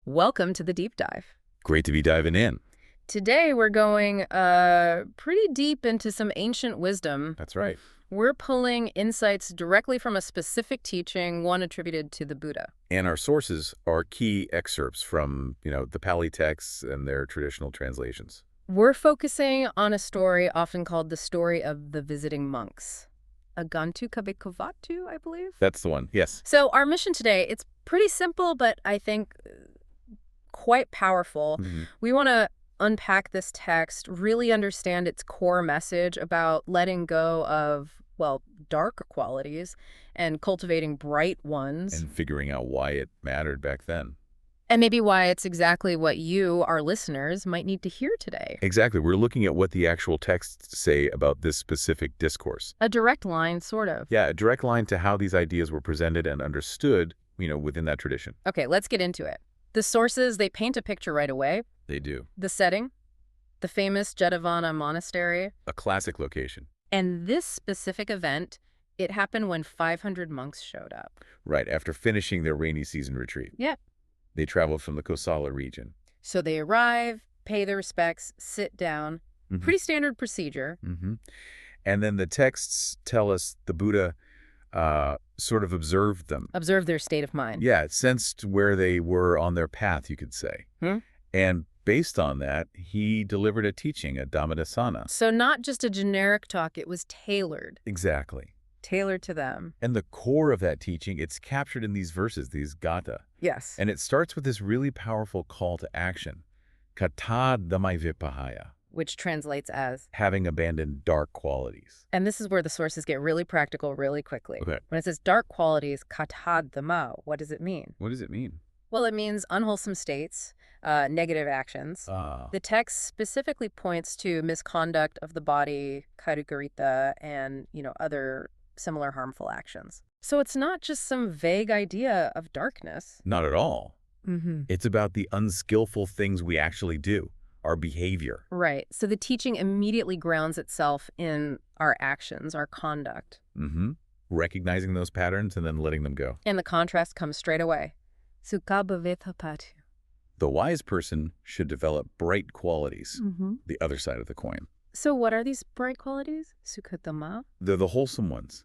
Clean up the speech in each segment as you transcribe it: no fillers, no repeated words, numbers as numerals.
Welcome to the deep dive. Great to be diving in. Today we're going pretty deep into some ancient wisdom. That's right. We're pulling insights directly from a specific teaching, one attributed to the Buddha. And our sources are key excerpts from, the Pali texts and their traditional translations. We're focusing on a story often called the story of the visiting monks. Āgantukabhikkhuvatthu, I believe? That's the one, yes. So our mission today, it's pretty simple, but I think quite powerful. Mm-hmm. We want to unpack this text, really understand its core message about letting go of, dark qualities and cultivating bright ones. And figuring out why it mattered back then. And maybe why it's exactly what you, our listeners, might need to hear today. Exactly. We're looking at what the actual texts say about this specific discourse. A direct line, sort of. Yeah, a direct line to how these ideas were presented and understood, within that tradition. Okay, let's get into it. The sources, they paint a picture right away. They do. The setting, the famous Jetavana monastery. A classic location. And this specific event, it happened when 500 monks showed up. Right, after finishing their rainy season retreat. Yeah. They traveled from the Kosala region. So they arrive, pay their respects, sit down. Mm-hmm. Pretty standard procedure. Mm-hmm. And then the texts tell us the Buddha sort of observed them. Observe their state of mind. Yeah, it sensed where they were on their path, you could say. And based on that, he delivered a teaching, a Dhammadasana. So not just a generic talk, it was tailored. Exactly. Tailored to them. And the core of that teaching, it's captured in these verses, these gata. Yes. And it starts with this really powerful call to action. Kata dhammai vipahaya. Which translates as? Having abandoned dark qualities. And this is where the sources get really practical really quickly. Okay. When it says dark qualities, kata dhamma, what does it mean? What does it mean? Well, it means unwholesome states, negative actions. The text specifically points to misconduct of the body, karigarita, and, other similar harmful actions. So it's not just some vague idea of darkness. Not at all. Mm-hmm. It's about the unskillful things we actually do, our behavior. Right. So the teaching immediately grounds itself in our actions, our conduct. Mm-hmm. Recognizing those patterns and then letting them go. And the contrast comes straight away. Sukhabhavetapatu. The wise person should develop bright qualities, Mm-hmm. the other side of the coin. So what are these bright qualities? Sukhatama? They're the wholesome ones.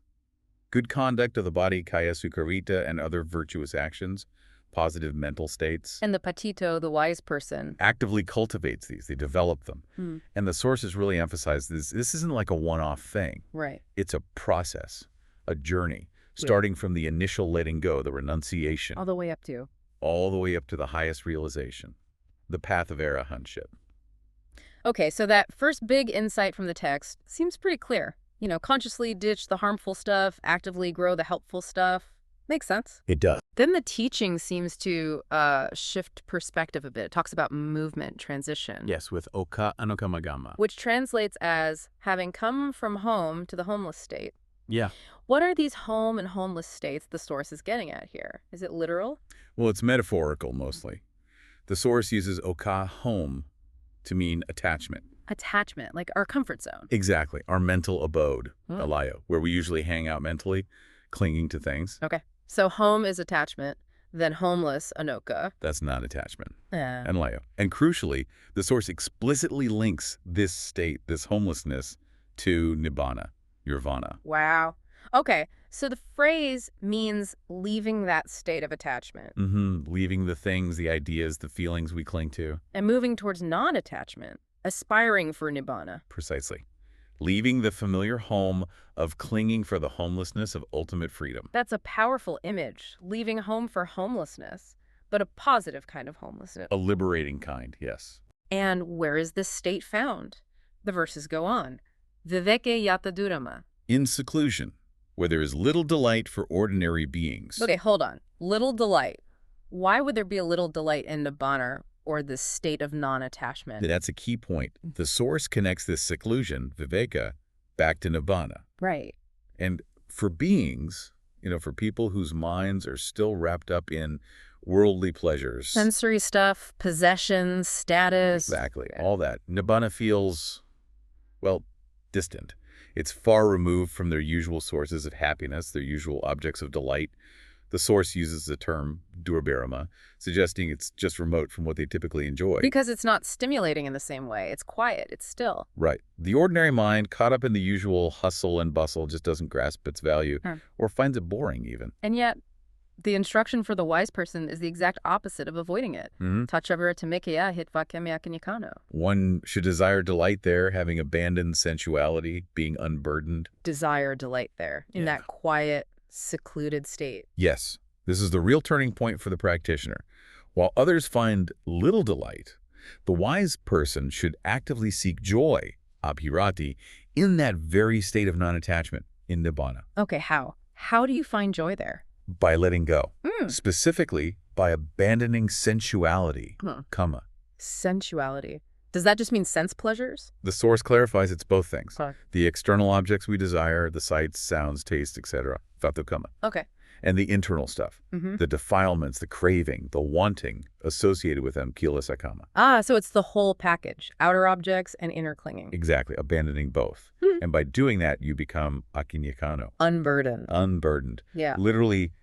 Good conduct of the body, kaya sukharita, and other virtuous actions, positive mental states. And the patito, the wise person. Actively cultivates these. They develop them. And the sources really emphasize this. This isn't like a one-off thing. Right. It's a process, a journey, starting from the initial letting go, the renunciation. All the way up to? All the way up to the highest realization, the path of arahantship. Okay, so that first big insight from the text seems pretty clear. Consciously ditch the harmful stuff, actively grow the helpful stuff. Makes sense. It does. Then the teaching seems to shift perspective a bit. It talks about movement, transition. Yes, with oka anukamagama. Which translates as having come from home to the homeless state. Yeah. What are these home and homeless states the source is getting at here? Is it literal? Well, it's metaphorical mostly. The source uses oka, home, to mean attachment. Attachment, like our comfort zone. Exactly. Our mental abode, alayo, where we usually hang out mentally, clinging to things. Okay. So home is attachment, then homeless, anoka. That's not attachment. And layo. And crucially, the source explicitly links this state, this homelessness, to nibbana, nirvana. Wow. Okay. So the phrase means leaving that state of attachment. Mm-hmm. Leaving the things, the ideas, the feelings we cling to. And moving towards non-attachment, aspiring for nibbana. Precisely. Leaving the familiar home of clinging for the homelessness of ultimate freedom. That's a powerful image, leaving home for homelessness, but a positive kind of homelessness. A liberating kind, yes. And where is this state found? The verses go on. Viveke yatadurama. In seclusion, where there is little delight for ordinary beings. Okay, hold on. Little delight. Why would there be a little delight in nibbana or this state of non-attachment? That's a key point. The source connects this seclusion, viveka, back to nibbana. Right. And for beings, for people whose minds are still wrapped up in worldly pleasures. Sensory stuff, possessions, status. Exactly, all that. Nibbana feels, distant. It's far removed from their usual sources of happiness, their usual objects of delight. The source uses the term durabirama, suggesting it's just remote from what they typically enjoy. Because it's not stimulating in the same way. It's quiet. It's still. Right. The ordinary mind, caught up in the usual hustle and bustle, just doesn't grasp its value or finds it boring even. And yet, the instruction for the wise person is the exact opposite of avoiding it. Tachavara temekeya hitvakemyakinyakano. One should desire delight there, having abandoned sensuality, being unburdened. Desire delight there, in that quiet, secluded state. Yes, this is the real turning point for the practitioner. While others find little delight, the wise person should actively seek joy, abhirati, in that very state of non-attachment, in nibbana. Okay, how? How do you find joy there? By letting go. Specifically, by abandoning sensuality, kama. Sensuality. Does that just mean sense pleasures? The source clarifies it's both things. Okay. The external objects we desire, the sights, sounds, tastes, etc., vattu kama. Okay. And the internal stuff, the defilements, the craving, the wanting associated with them, kilesa kama. Ah, so it's the whole package, outer objects and inner clinging. Exactly, abandoning both. And by doing that, you become akinyakano. Unburdened. Unburdened. Yeah. Literally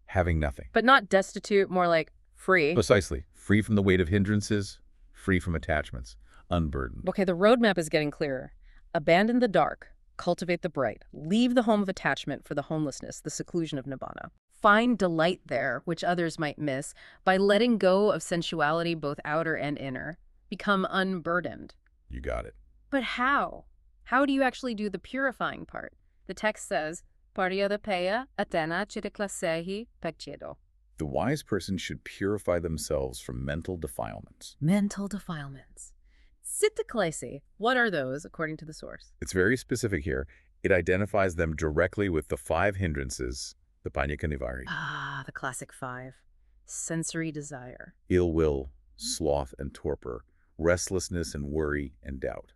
having nothing. But not destitute, more like free. Precisely. Free from the weight of hindrances, free from attachments, unburdened. Okay, the roadmap is getting clearer. Abandon the dark, cultivate the bright, leave the home of attachment for the homelessness, the seclusion of nibbana. Find delight there, which others might miss, by letting go of sensuality, both outer and inner. Become unburdened. You got it. But how? How do you actually do the purifying part? The text says, Paryadapeya atena chitiklasehi pekchedo. The wise person should purify themselves from mental defilements. Mental defilements. Sittiklesi, what are those, according to the source? It's very specific here. It identifies them directly with the 5 hindrances, the panyakanivari. Ah, the classic 5. Sensory desire. Ill will, sloth and torpor, restlessness and worry and doubt.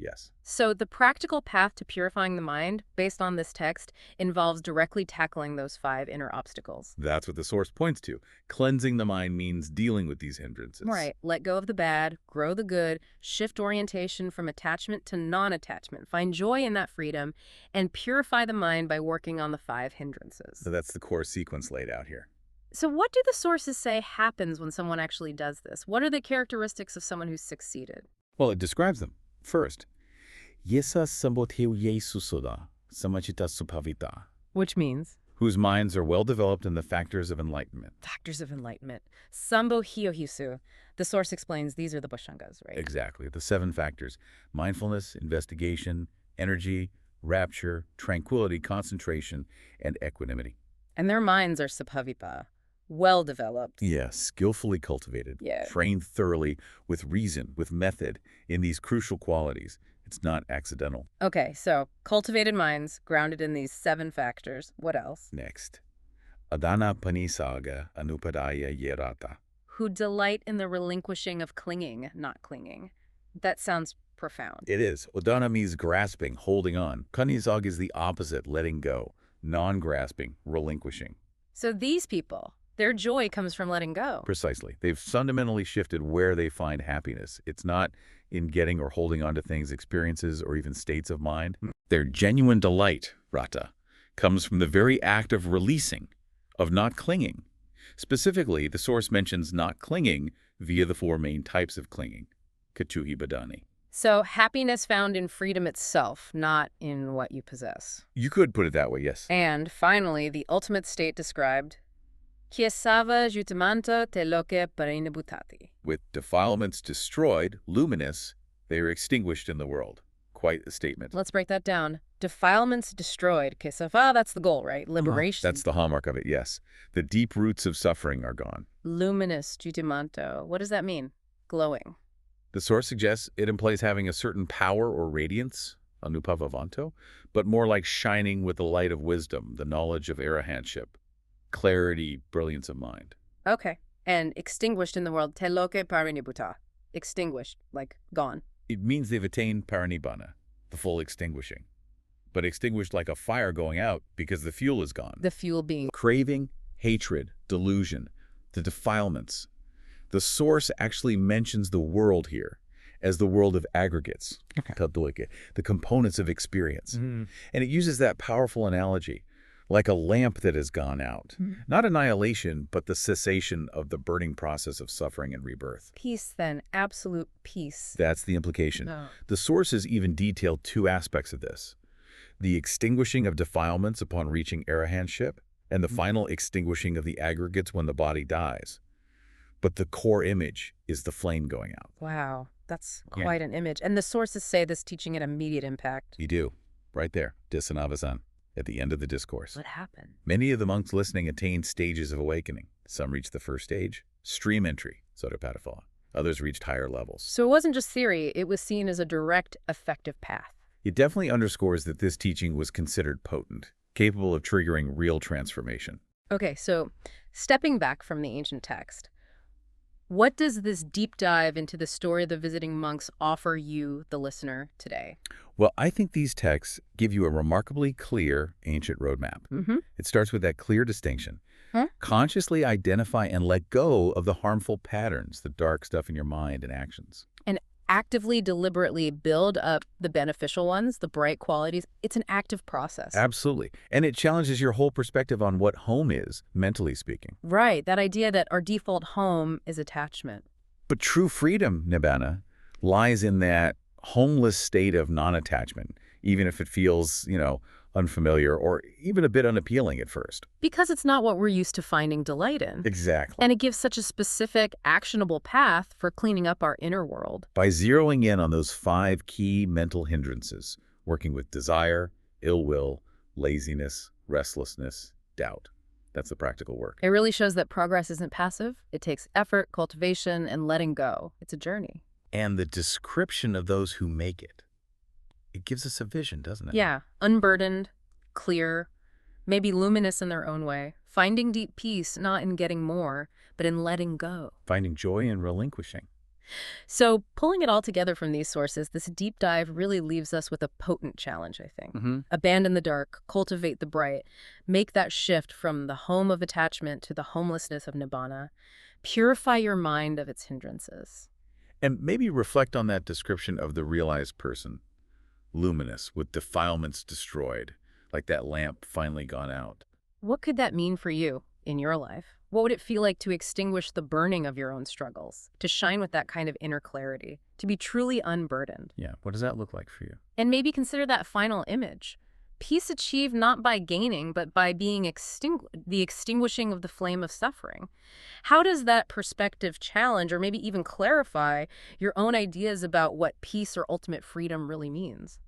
Yes. So the practical path to purifying the mind, based on this text, involves directly tackling those 5 inner obstacles. That's what the source points to. Cleansing the mind means dealing with these hindrances. Right. Let go of the bad, grow the good, shift orientation from attachment to non-attachment, find joy in that freedom, and purify the mind by working on the 5 hindrances. So that's the core sequence laid out here. So what do the sources say happens when someone actually does this? What are the characteristics of someone who's succeeded? Well, it describes them. First, yesa sambodheu yesusoda samachita supavita. Which means? Whose minds are well developed in the factors of enlightenment. Factors of enlightenment. Sambo hiohisu. The source explains these are the bhushangas, right? Exactly. The 7 factors: mindfulness, investigation, energy, rapture, tranquility, concentration, and equanimity. And their minds are sabhavita, well developed. Yeah, skillfully cultivated. Yeah. Trained thoroughly with reason, with method in these crucial qualities. It's not accidental. Okay, so cultivated minds, grounded in these 7 factors. What else? Next, adana panisaga anupadaya yerata. Who delight in the relinquishing of clinging, not clinging. That sounds profound. It is. Udana means grasping, holding on. Kanisag is the opposite, letting go. Non-grasping, relinquishing. So these people, their joy comes from letting go. Precisely. They've fundamentally shifted where they find happiness. It's not in getting or holding on to things, experiences, or even states of mind. Their genuine delight, rata, comes from the very act of releasing, of not clinging. Specifically, the source mentions not clinging via the 4 main types of clinging, kachuhi badani. So happiness found in freedom itself, not in what you possess. You could put it that way, yes. And finally, the ultimate state described, Kiesava jutamanta te loke parinibutati. With defilements destroyed, luminous, they are extinguished in the world. Quite a statement. Let's break that down. Defilements destroyed. Kiesava, that's the goal, right? Liberation. That's the hallmark of it, yes. The deep roots of suffering are gone. Luminous jutimanto. What does that mean? Glowing. The source suggests it implies having a certain power or radiance, anupavavanto, but more like shining with the light of wisdom, the knowledge of arahantship, clarity, brilliance of mind. Okay. And extinguished in the world, te loke parinibuta. Extinguished, like gone. It means they've attained parinibbana, the full extinguishing. But extinguished like a fire going out because the fuel is gone. The fuel being Craving, hatred, delusion, the defilements. The source actually mentions the world here as the world of aggregates, the components of experience. And it uses that powerful analogy, Like a lamp that has gone out. Mhm. Not annihilation, but the cessation of the burning process of suffering and rebirth. Peace, then. Absolute peace. That's the implication. No. The sources even detail two aspects of this: the extinguishing of defilements upon reaching arahantship, and the final extinguishing of the aggregates when the body dies. But the core image is the flame going out. Wow, that's Yeah. quite an image. And the sources say this teaching had immediate impact. You do. Right there, Disanavasan, at the end of the discourse. What happened? Many of the monks listening attained stages of awakening. Some reached the first stage, stream entry, Sotapadiphala. Others reached higher levels. So it wasn't just theory, it was seen as a direct, effective path. It definitely underscores that this teaching was considered potent, capable of triggering real transformation. Okay, so stepping back from the ancient text, what does this deep dive into the story of the visiting monks offer you, the listener, today? Well, I think these texts give you a remarkably clear ancient roadmap. Mm-hmm. It starts with that clear distinction. Huh? Consciously identify and let go of the harmful patterns, the dark stuff in your mind and actions. And actively, deliberately build up the beneficial ones, the bright qualities. It's an active process. Absolutely. And it challenges your whole perspective on what home is, mentally speaking. Right, that idea that our default home is attachment. But true freedom, Nibbana, lies in that homeless state of non-attachment, even if it feels, unfamiliar or even a bit unappealing at first. Because it's not what we're used to finding delight in. Exactly. And it gives such a specific, actionable path for cleaning up our inner world. By zeroing in on those 5 key mental hindrances, working with desire, ill will, laziness, restlessness, doubt. That's the practical work. It really shows that progress isn't passive. It takes effort, cultivation, and letting go. It's a journey. And the description of those who make it. It gives us a vision, doesn't it? Yeah, unburdened, clear, maybe luminous in their own way, finding deep peace not in getting more, but in letting go. Finding joy in relinquishing. So pulling it all together from these sources, this deep dive really leaves us with a potent challenge, I think. Mm-hmm. Abandon the dark, cultivate the bright, make that shift from the home of attachment to the homelessness of nibbana, purify your mind of its hindrances. And maybe reflect on that description of the realized person. Luminous, with defilements destroyed, like that lamp finally gone out. What could that mean for you in your life? What would it feel like to extinguish the burning of your own struggles, to shine with that kind of inner clarity, to be truly unburdened? Yeah, what does that look like for you? And maybe consider that final image. Peace achieved not by gaining, but by being the extinguishing of the flame of suffering. How does that perspective challenge or maybe even clarify your own ideas about what peace or ultimate freedom really means?